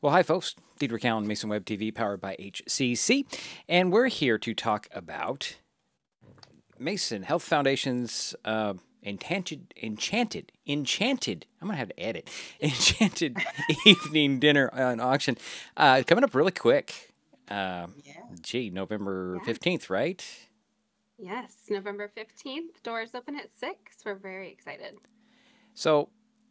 Well, hi, folks. Dedrick, Allan, MasonWebTV Powered by HCC. And we're here to talk about Mason Health Foundation's Enchanted. I'm going to have to edit. Enchanted Evening Dinner and Auction. Coming up really quick. Yeah. November Yeah. 15th, right? Yes, November 15th. Doors open at 6. We're very excited. So,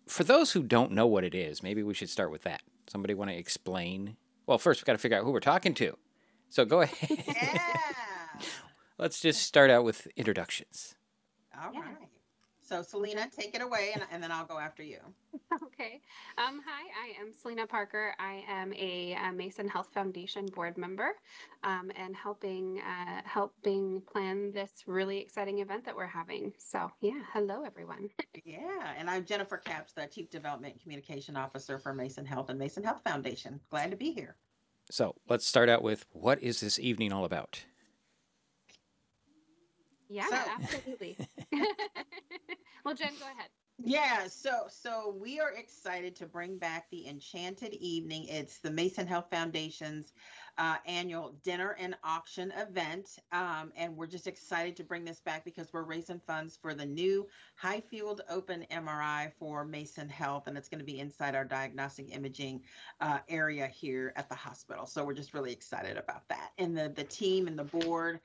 for those who don't know what it is, maybe we should start with that. Somebody want to explain? Well, first, we've got to figure out who we're talking to. So, go ahead. Yeah. Let's just start out with introductions. All Yeah. right. So, Selena, take it away, and then I'll go after you. Okay. Hi, I am Selena Parker. I am a Mason Health Foundation board member, and helping plan this really exciting event that we're having. So, yeah, hello everyone. Yeah. And I'm Jennifer Capps, the Chief Development and Communication Officer for Mason Health and Mason Health Foundation. Glad to be here. So, let's start out with what is this evening all about? Yeah, So, absolutely. Well, Jen, go ahead. yeah, so we are excited to bring back the Enchanted Evening. It's the Mason Health Foundation's annual dinner and auction event, and we're just excited to bring this back because we're raising funds for the new High-Field Open MRI for Mason Health, and it's going to be inside our diagnostic imaging area here at the hospital. So we're just really excited about that, and the team and the board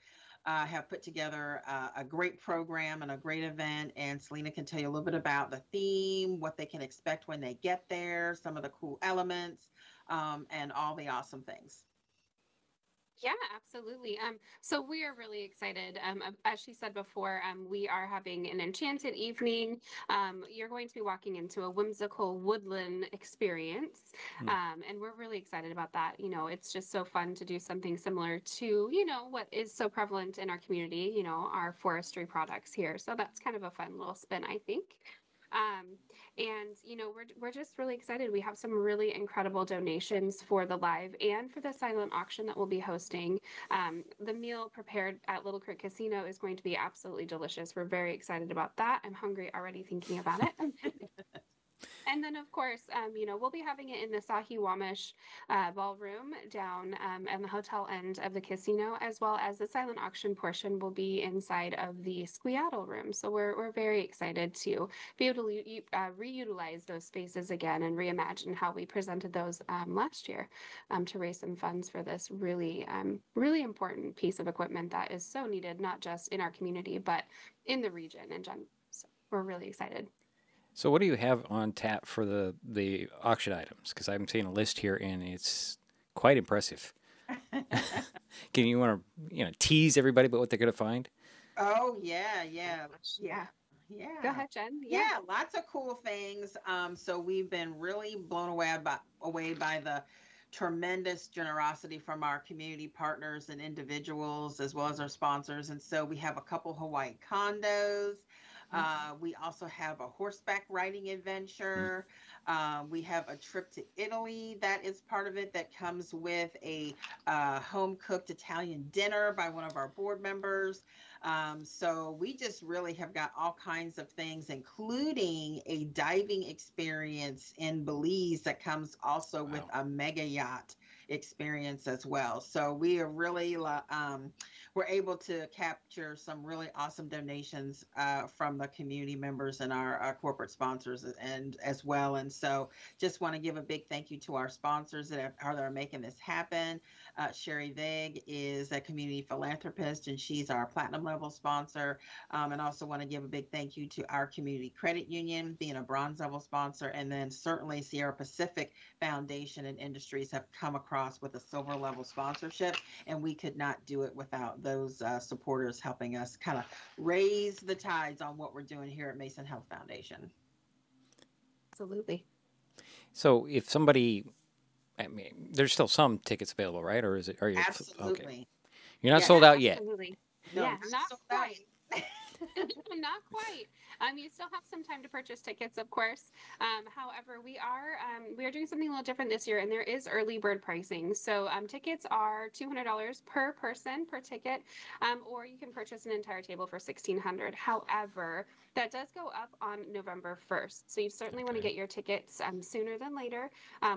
have put together a great program and a great event. And Selena can tell you a little bit about the theme, what they can expect when they get there, some of the cool elements, and all the awesome things. Yeah, absolutely. So we are really excited. As she said before, we are having an enchanted evening. You're going to be walking into a whimsical woodland experience. Hmm. And we're really excited about that. It's just so fun to do something similar to, what is so prevalent in our community, our forestry products here. So that's kind of a fun little spin, I think. Um, and we're just really excited. We have some really incredible donations for the live and for the silent auction that we'll be hosting. The meal prepared at Little Creek Casino is going to be absolutely delicious. We're very excited about that. I'm hungry already thinking about it. And then, of course, we'll be having it in the Sahi-Wamish ballroom down in the hotel end of the casino, as well as the silent auction portion will be inside of the Squeaddle room. So we're very excited to be able to reutilize those spaces again and reimagine how we presented those last year to raise some funds for this really important piece of equipment that is so needed, not just in our community, but in the region in general. So we're really excited. So, what do you have on tap for the auction items? Because I'm seeing a list here, and it's quite impressive. Can you want to tease everybody about what they're going to find? Oh, yeah, yeah, Yeah. Go yeah. ahead, Jen. Yeah. Yeah, lots of cool things. So we've been really blown away by the tremendous generosity from our community partners and individuals, as well as our sponsors. And so we have a couple Hawaii condos. We also have a horseback riding Mm. adventure. We have a trip to Italy that is part of it that comes with a home cooked Italian dinner by one of our board members. So we just really have got all kinds of things, including a diving experience in Belize that comes also with Wow. a mega yacht experience as well. So we are really we're able to capture some really awesome donations from the community members and our corporate sponsors and as well. And so just want to give a big thank you to our sponsors that are making this happen. Sherry Vig is a community philanthropist, and she's our platinum level sponsor. And also want to give a big thank you to our community credit union, being a bronze level sponsor. And then certainly Sierra Pacific Foundation and Industries have come across with a silver level sponsorship. And we could not do it without those supporters helping us kind of raise the tides on what we're doing here at Mason Health Foundation. Absolutely. So, if somebody, I mean, there's still some tickets available, right? Or is it? Are you okay? Absolutely. You're not Yeah. sold Yeah, out yet. absolutely. No, Yeah, not not sold quite. out. Not quite. You still have some time to purchase tickets, of course. However, we are doing something a little different this year, and there is early bird pricing. So tickets are $200 per person per ticket, or you can purchase an entire table for $1,600. However, that does go up on November 1st. So you certainly want to Okay. get your tickets sooner than later.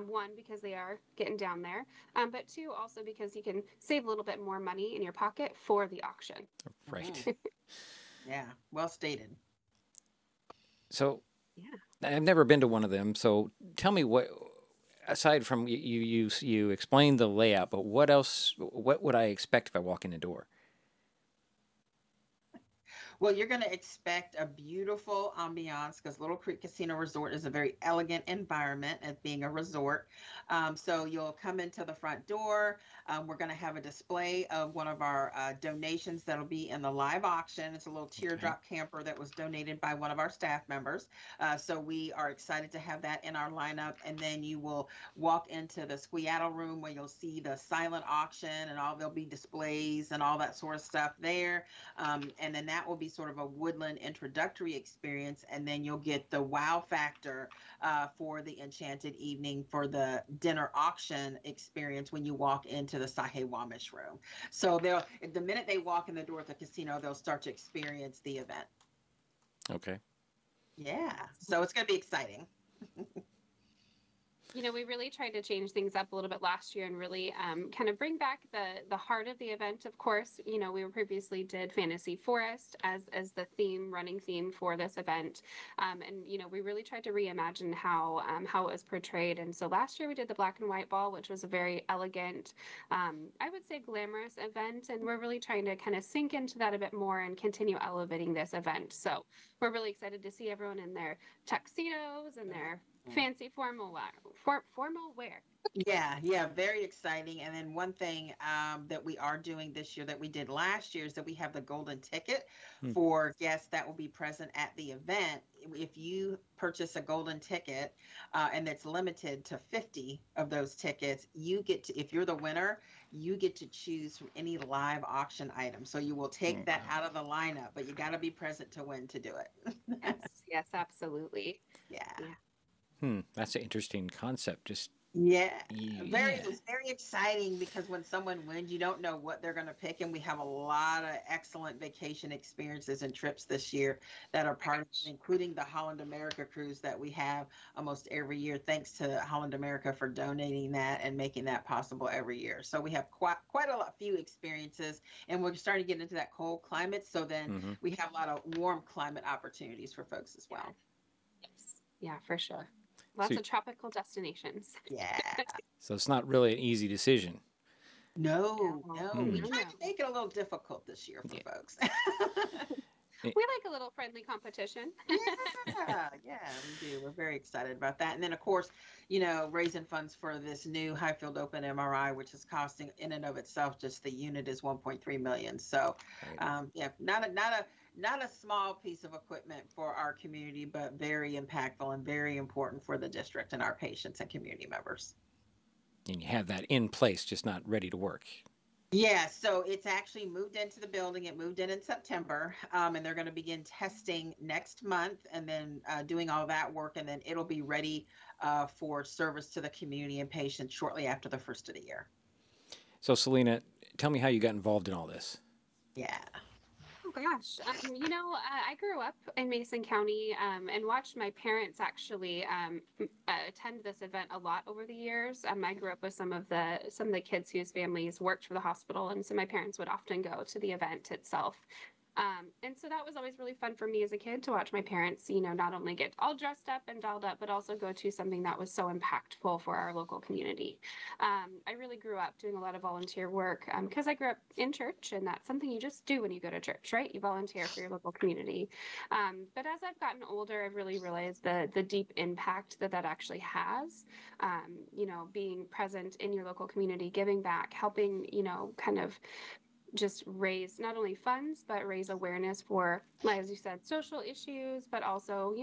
One, because they are getting down there, but two, also because you can save a little bit more money in your pocket for the auction. Right. Yeah, well stated. So Yeah. I've never been to one of them. So tell me what, aside from you explained the layout, but what else? What would I expect if I walk in the door? Well, you're going to expect a beautiful ambiance because Little Creek Casino Resort is a very elegant environment as being a resort. So you'll come into the front door. We're going to have a display of one of our donations that'll be in the live auction. It's a little teardrop camper that was donated by one of our staff members. So we are excited to have that in our lineup. And then you will walk into the skedaddle room where you'll see the silent auction and there'll be displays and all that sort of stuff there. And then that will be sort of a woodland introductory experience. And then you'll get the wow factor for the Enchanted evening for the dinner auction experience when you walk into the Sahe-Wamish room. So the minute they walk in the door at the casino, they'll start to experience the event. Okay. Yeah. So it's going to be exciting. We really tried to change things up a little bit last year and really kind of bring back the heart of the event. Of course, we previously did Fantasy Forest as the running theme for this event, and we really tried to reimagine how it was portrayed. And so last year we did the black and white ball, which was a very elegant, I would say glamorous event, and we're really trying to kind of sink into that a bit more and continue elevating this event. So we're really excited to see everyone in their tuxedos and their fancy formal wear. Yeah, very exciting. And then one thing that we are doing this year that we did last year is that we have the golden ticket for guests that will be present at the event. If you purchase a golden ticket and it's limited to 50 of those tickets, you get to, if you're the winner, you get to choose from any live auction item. So you will take that out of the lineup, but you got to be present to win to do it. Yes, absolutely. Yeah. That's an interesting concept. Just It's very exciting because when someone wins, you don't know what they're going to pick, and we have a lot of excellent vacation experiences and trips this year that are part of it, including the Holland America cruise that we have almost every year. Thanks to Holland America for donating that and making that possible every year. So we have quite few experiences, and we're starting to get into that cold climate. So then we have a lot of warm climate opportunities for folks as well. Yes, yeah, for sure. Lots of tropical destinations. Yeah. So it's not really an easy decision. No. We tried to make it a little difficult this year for folks. We like a little friendly competition. Yeah, we do. We're very excited about that. And then, of course, raising funds for this new High-Field Open MRI, which is costing in and of itself, just the unit is $1.3 million. So, not a small piece of equipment for our community, but very impactful and very important for the district and our patients and community members. And you have that in place, just not ready to work. Yeah, so it's actually moved into the building. It moved in September, and they're going to begin testing next month and then doing all that work. And then it'll be ready for service to the community and patients shortly after the first of the year. So, Selena, tell me how you got involved in all this. Yeah. Oh gosh, I grew up in Mason County and watched my parents actually attend this event a lot over the years. I grew up with some of the kids whose families worked for the hospital, and so my parents would often go to the event itself. And so that was always really fun for me as a kid to watch my parents, not only get all dressed up and dolled up, but also go to something that was so impactful for our local community. I really grew up doing a lot of volunteer work because I grew up in church, and that's something you just do when you go to church, right? You volunteer for your local community. But as I've gotten older, I've really realized the deep impact that actually has, being present in your local community, giving back, helping, kind of just raise not only funds, but raise awareness for, as you said, social issues, but also,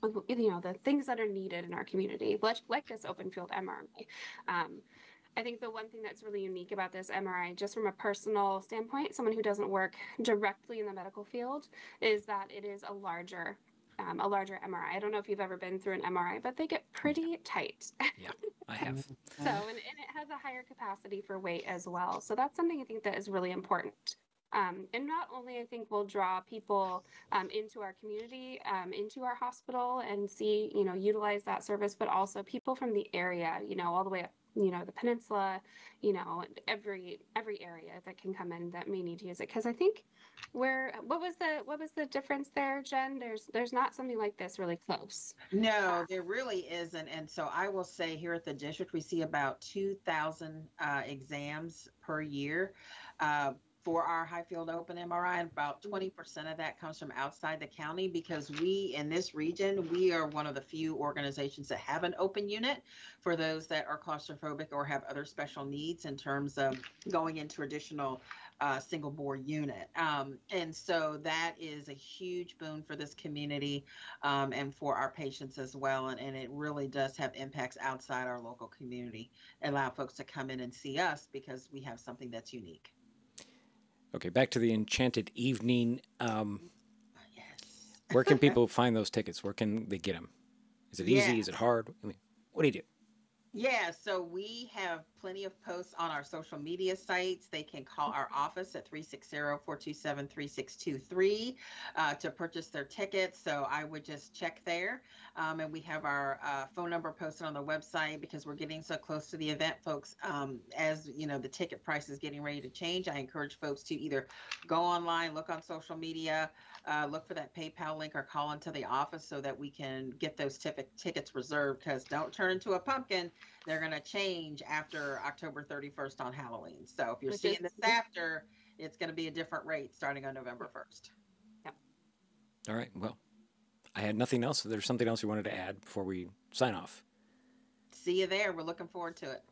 the things that are needed in our community, like this open field MRI. I think the one thing that's really unique about this MRI, just from a personal standpoint, someone who doesn't work directly in the medical field, is that it is a larger MRI. I don't know if you've ever been through an MRI, but they get pretty tight. Yeah, I have. So, and it has a higher capacity for weight as well. So that's something I think that is really important. And not only I think will draw people into our community, into our hospital and see, utilize that service, but also people from the area, all the way up, the peninsula, every area that can come in that may need to use it. Because I think what was the difference there, Jen? There's not something like this really close. No, there really isn't. And so I will say here at the district, we see about 2,000 exams per year. For our High-Field Open MRI, and about 20% of that comes from outside the county, because we, in this region, we are one of the few organizations that have an open unit for those that are claustrophobic or have other special needs in terms of going into additional single bore unit. And so that is a huge boon for this community and for our patients as well. And it really does have impacts outside our local community, allow folks to come in and see us because we have something that's unique. Okay, back to the Enchanted evening. Yes. Where can people find those tickets? Where can they get them? Is it easy? Yeah. Is it hard? I mean, what do you do? Yeah, so we have plenty of posts on our social media sites. They can call our office at 360-427-3623 to purchase their tickets. So I would just check there. And we have our phone number posted on the website because we're getting so close to the event, folks. As you know, the ticket price is getting ready to change. I encourage folks to either go online, look on social media, look for that PayPal link, or call into the office so that we can get those tickets reserved, because don't turn into a pumpkin. They're going to change after October 31st on Halloween. So if you're seeing this after, it's going to be a different rate starting on November 1st. Yep. All right. Well, I had nothing else. There's something else you wanted to add before we sign off. See you there. We're looking forward to it.